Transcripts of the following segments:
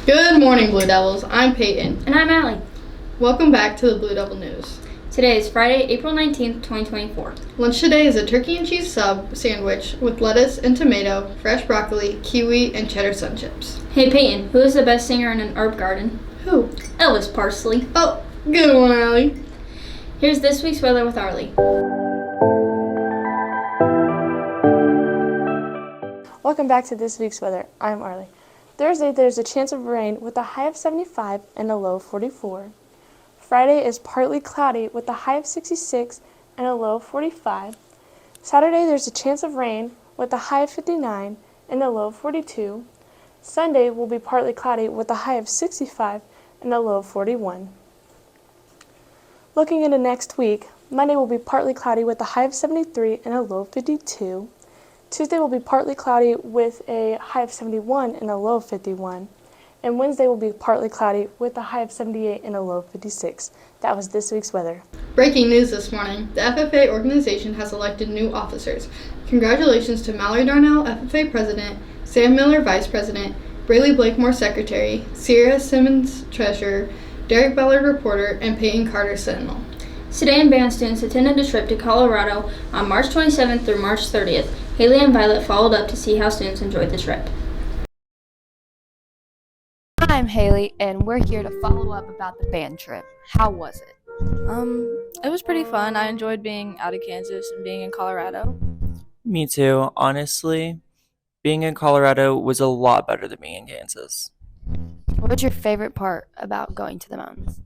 Good morning, Blue Devils. I'm Peyton. And I'm Allie. Welcome back to the Blue Devil News. Today is Friday, April 19th, 2024. Lunch today is a turkey and cheese sub sandwich with lettuce and tomato, fresh broccoli, kiwi, and cheddar sun chips. Hey Peyton, who is the best singer in an herb garden? Who? Elvis Parsley. Oh, good one, Allie. Here's this week's weather with Arlie. Welcome back to this week's weather. I'm Arlie. Thursday, there's a chance of rain with a high of 75 and a low of 44. Friday is partly cloudy with a high of 66 and a low of 45. Saturday, there's a chance of rain with a high of 59 and a low of 42. Sunday will be partly cloudy with a high of 65 and a low of 41. Looking into next week, Monday will be partly cloudy with a high of 73 and a low of 52. Tuesday will be partly cloudy with a high of 71 and a low of 51. And Wednesday will be partly cloudy with a high of 78 and a low of 56. That was this week's weather. Breaking news this morning. The FFA organization has elected new officers. Congratulations to Mallory Darnell, FFA President, Sam Miller, Vice President, Braylee Blakemore, Secretary, Sierra Simmons, Treasurer, Derek Ballard, Reporter, and Peyton Carter, Sentinel. Sedan band students attended a trip to Colorado on March 27th through March 30th. Haley and Violet followed up to see how students enjoyed the trip. I'm Haley, and we're here to follow up about the band trip. How was it? It was pretty fun. I enjoyed being out of Kansas and being in Colorado. Me too. Honestly, being in Colorado was a lot better than being in Kansas. What was your favorite part about going to the mountains?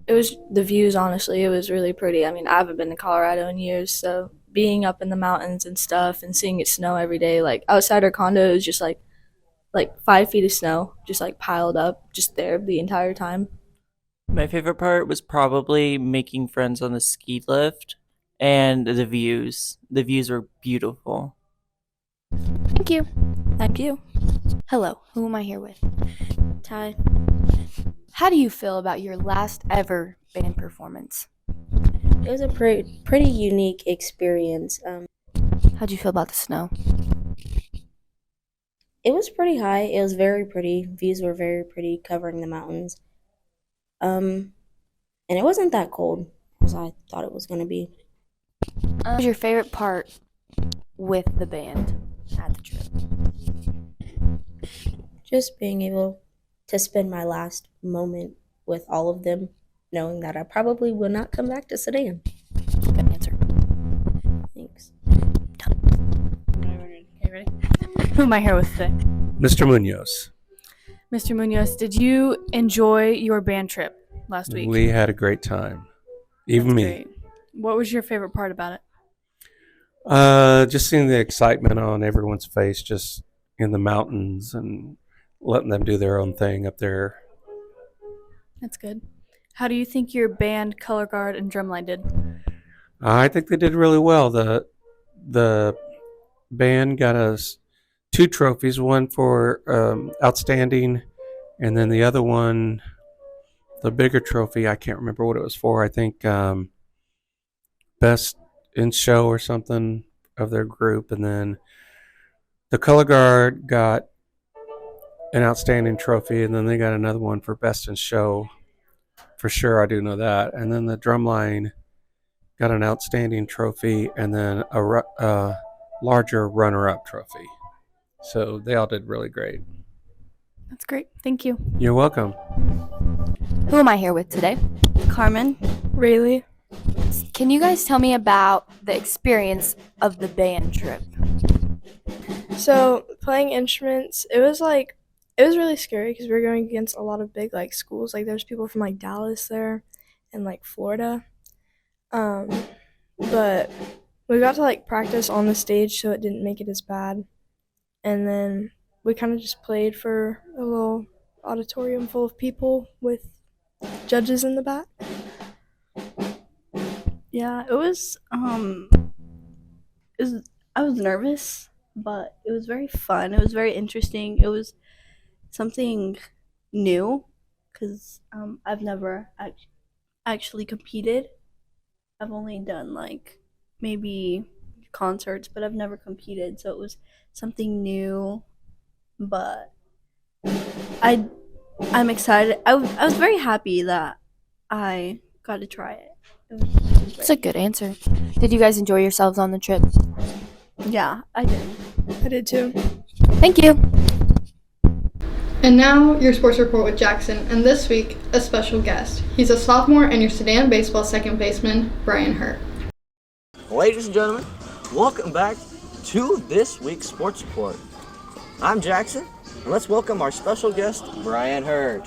It was the views, honestly. It was really pretty. I mean, I haven't been to Colorado in years, so being up in the mountains and stuff and seeing it snow every day, like outside our condo, it was just like 5 feet of snow, just like piled up, just there the entire time. My favorite part was probably making friends on the ski lift and the views. The views were beautiful. Thank you. Thank you. Hello, who am I here with? Ty. How do you feel about your last ever band performance? It was a pretty unique experience. How'd you feel about the snow? It was pretty high. It was very pretty. Views were very pretty, covering the mountains. And it wasn't that cold as I thought it was going to be. What was your favorite part with the band at the trip? Just being able to spend my last moment with all of them, knowing that I probably will not come back to Sedan. Good answer. Thanks. Okay, ready? Who am I here with today? Mr. Munoz. Mr. Munoz, did you enjoy your band trip last week? We had a great time. Even me. Great. What was your favorite part about it? Just seeing the excitement on everyone's face, just in the mountains and letting them do their own thing up there. That's good. How do you think your band, color guard, and drumline did? I think they did really well. The band got us 2 trophies, one for outstanding, and then the other one, the bigger trophy, I can't remember what it was for. I think best in show or something of their group. And then the color guard got an outstanding trophy, and then they got another one for best in show. For sure, I do know that. And then the drumline got an outstanding trophy and then a larger runner-up trophy. So they all did really great. That's great. Thank you. You're welcome. Who am I here with today? Carmen. Rayleigh. Can you guys tell me about the experience of the band trip? So playing instruments, it was really scary because we were going against a lot of big schools. There's people from Dallas there and Florida. But we got to practice on the stage, so it didn't make it as bad. And then we kind of just played for a little auditorium full of people with judges in the back. Yeah, it was I was nervous, but it was very fun. It was very interesting. It was something new because I've never actually competed. I've only done maybe concerts, but I've never competed, so it was something new. But I I'm excited. I was very happy that I got to try it. It was That's a good answer. Did you guys enjoy yourselves on the trip? Yeah, I did. I did too. Thank you. And now, your sports report with Jackson, and this week, a special guest. He's a sophomore and your Sedan baseball second baseman, Brian Hurt. Ladies and gentlemen, welcome back to this week's sports report. I'm Jackson, and let's welcome our special guest, Brian Hurt.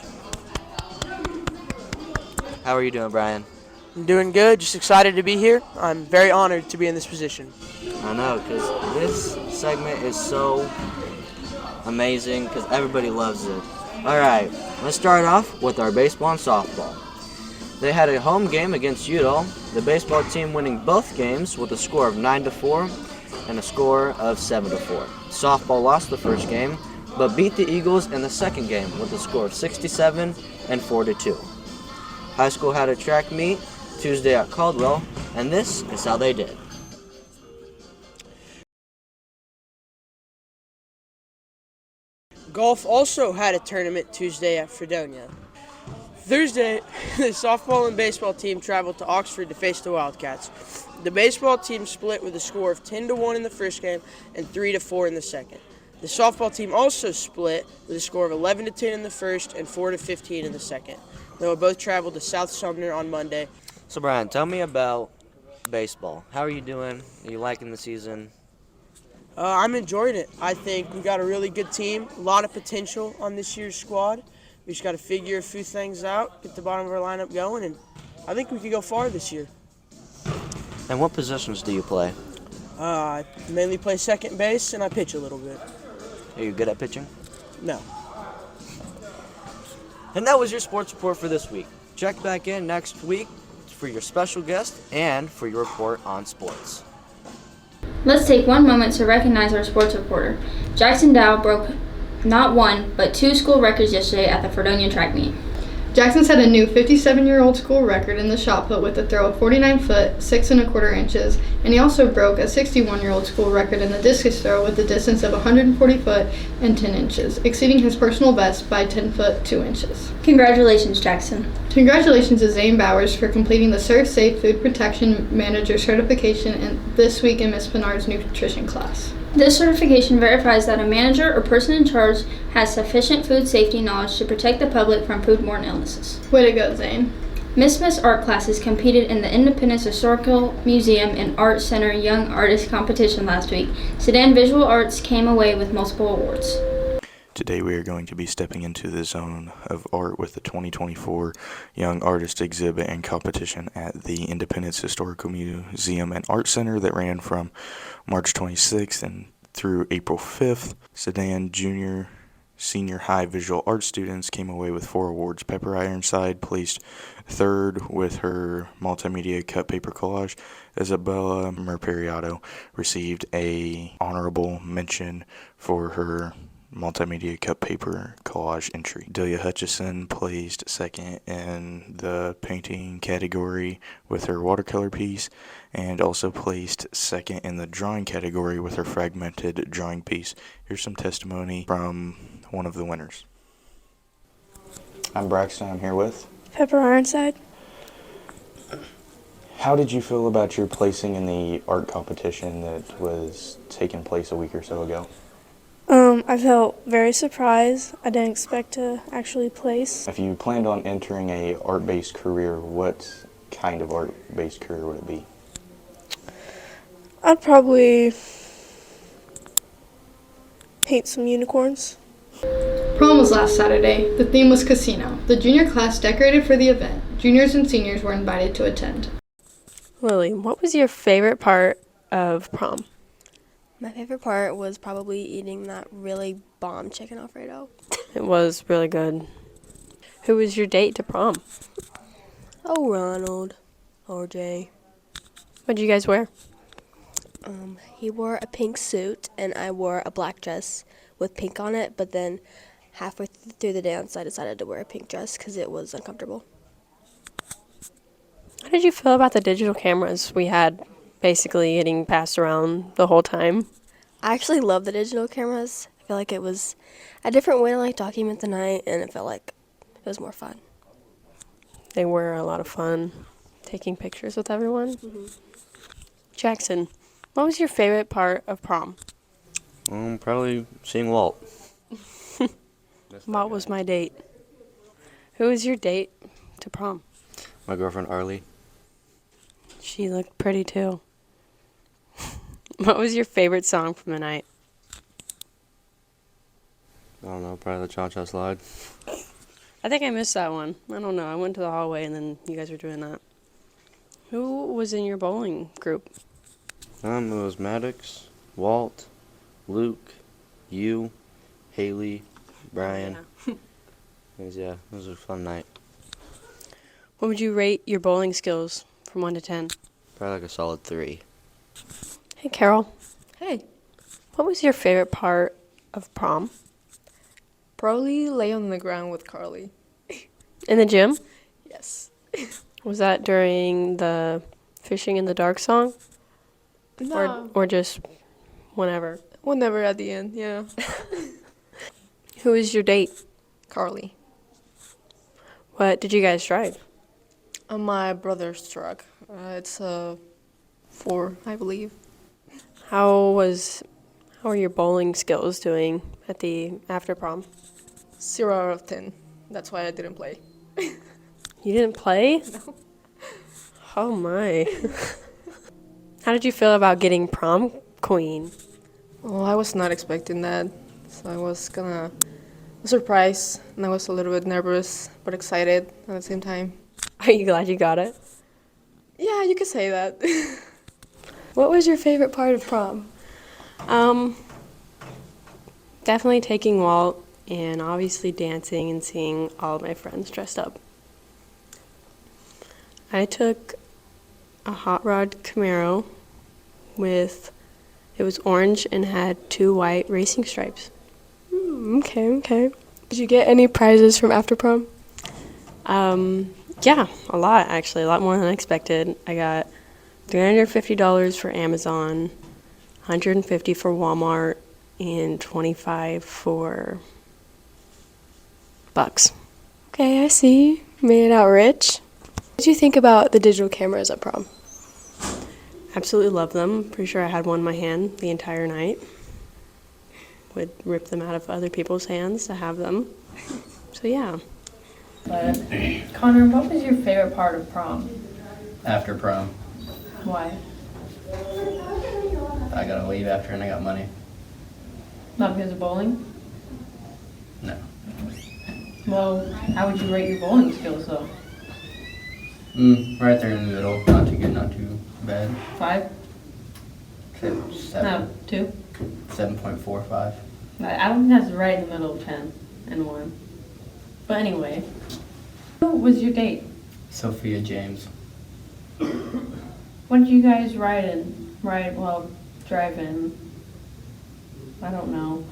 How are you doing, Brian? I'm doing good, just excited to be here. I'm very honored to be in this position. I know, because this segment is so amazing, because everybody loves it. Alright, let's start off with our baseball and softball. They had a home game against Udall, the baseball team winning both games with a score of 9-4 and a score of 7-4. Softball lost the first game, but beat the Eagles in the second game with a score of 67 and 4-2. High school had a track meet Tuesday at Caldwell, and this is how they did. Golf also had a tournament Tuesday at Fredonia. Thursday, the softball and baseball team traveled to Oxford to face the Wildcats. The baseball team split with a score of 10-1 in the first game and 3-4 in the second. The softball team also split with a score of 11-10 in the first and 4-15 in the second. They will both travel to South Sumner on Monday. So Brian, tell me about baseball. How are you doing? Are you liking the season? I'm enjoying it. I think we got a really good team, a lot of potential on this year's squad. We just got to figure a few things out, get the bottom of our lineup going, and I think we could go far this year. And what positions do you play? I mainly play second base, and I pitch a little bit. Are you good at pitching? No. And that was your sports report for this week. Check back in next week for your special guest and for your report on sports. Let's take one moment to recognize our sports reporter. Jackson Dow broke not one, but two school records yesterday at the Fredonia track meet. Jackson set a new 57-year-old school record in the shot put with a throw of 49 foot, 6 1/4 inches, and he also broke a 61-year-old school record in the discus throw with a distance of 140 foot and 10 inches, exceeding his personal best by 10 foot 2 inches. Congratulations, Jackson. Congratulations to Zane Bowers for completing the Serve Safe Food Protection Manager certification this week in Miss Pinard's nutrition class. This certification verifies that a manager or person in charge has sufficient food safety knowledge to protect the public from foodborne illnesses. Way to go, Zane. Miss art classes competed in the Independence Historical Museum and Art Center Young Artist Competition last week. Sedan Visual Arts came away with multiple awards. Today we are going to be stepping into the zone of art with the 2024 Young Artist Exhibit and Competition at the Independence Historical Museum and Art Center that ran from March 26th and through April 5th. Sedan Junior Senior High Visual Arts students came away with 4 awards. Pepper Ironside placed third with her multimedia cut paper collage. Isabella Merperiato received a honorable mention for her multimedia cut paper collage entry. Delia Hutchison placed second in the painting category with her watercolor piece and also placed second in the drawing category with her fragmented drawing piece. Here's some testimony from one of the winners. I'm Braxton. I'm here with Pepper Ironside. How did you feel about your placing in the art competition that was taking place a week or so ago? I felt very surprised. I didn't expect to actually place. If you planned on entering a art-based career, what kind of art-based career would it be? I'd probably paint some unicorns. Prom was last Saturday. The theme was casino. The junior class decorated for the event. Juniors and seniors were invited to attend. Lily, what was your favorite part of prom? My favorite part was probably eating that really bomb chicken Alfredo. It was really good. Who was your date to prom? Oh, Ronald. RJ. What did you guys wear? He wore a pink suit, and I wore a black dress with pink on it, but then halfway through the dance, I decided to wear a pink dress because it was uncomfortable. How did you feel about the digital cameras we had basically getting passed around the whole time? I actually love the digital cameras. I feel like it was a different way to document the night, and it felt like was more fun. They were a lot of fun taking pictures with everyone. Jackson, what was your favorite part of prom? Probably seeing Walt. What was my date? Who was your date to prom? My girlfriend Arlie. She looked pretty too. What was your favorite song from the night? I don't know, probably the Cha-Cha Slide. I think I missed that one. I don't know. I went to the hallway and then you guys were doing that. Who was in your bowling group? It was Maddox, Walt, Luke, you, Haley, Brian. It was a fun night. What would you rate your bowling skills from 1 to 10? Probably like a solid 3. Hey, Carol. Hey. What was your favorite part of prom? Probably lay on the ground with Carly. In the gym? Yes. Was that during the Fishing in the Dark song? No. Or just whenever? Whenever at the end, yeah. Who was your date? Carly. What did you guys drive? My brother's truck. It's a 4, I believe. How are your bowling skills doing at the after prom? 0 out of 10. That's why I didn't play. You didn't play? No. Oh my. How did you feel about getting prom queen? Well, I was not expecting that. So I was gonna surprised and I was a little bit nervous but excited at the same time. Are you glad you got it? Yeah, you could say that. What was your favorite part of prom? Definitely taking Walt and obviously dancing and seeing all of my friends dressed up. I took a hot rod Camaro it was orange and had 2 white racing stripes. Okay. Did you get any prizes from after prom? Yeah, a lot actually, a lot more than I expected. I got $350 for Amazon, $150 for Walmart, and $25 for Bucks. Okay, I see. Made it out rich. What did you think about the digital cameras at prom? Absolutely love them. Pretty sure I had one in my hand the entire night. Would rip them out of other people's hands to have them. So yeah. But Connor, what was your favorite part of prom? After prom. Why? I gotta leave after and I got money. Not because of bowling? No. Well, how would you rate your bowling skills though? Right there in the middle. Not too good, not too bad. 5? 7. No, 2? 7.45. I don't think that's right in the middle of 10 and 1. But anyway, who was your date? Sophia James. What did you guys drive in? I don't know.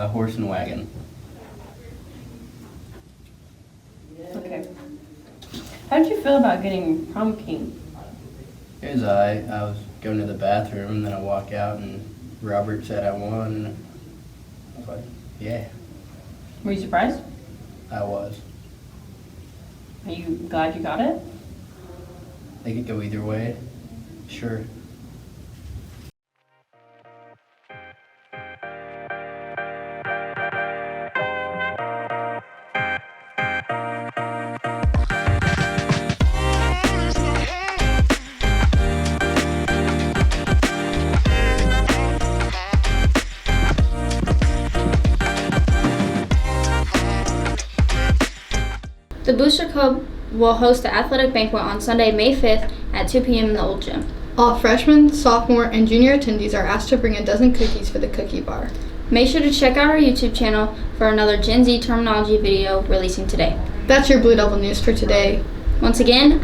Horse and wagon. Okay. How did you feel about getting prom king? It was I was going to the bathroom and then I walk out and Robert said I won. And I was like, yeah. Were you surprised? I was. Are you glad you got it? They could go either way. Sure. The Booster Club will host the athletic banquet on Sunday, May 5th at 2 p.m. in the old gym. All freshmen, sophomore, and junior attendees are asked to bring a dozen cookies for the cookie bar. Make sure to check out our YouTube channel for another Gen Z terminology video releasing today. That's your Blue Devil news for today. Once again,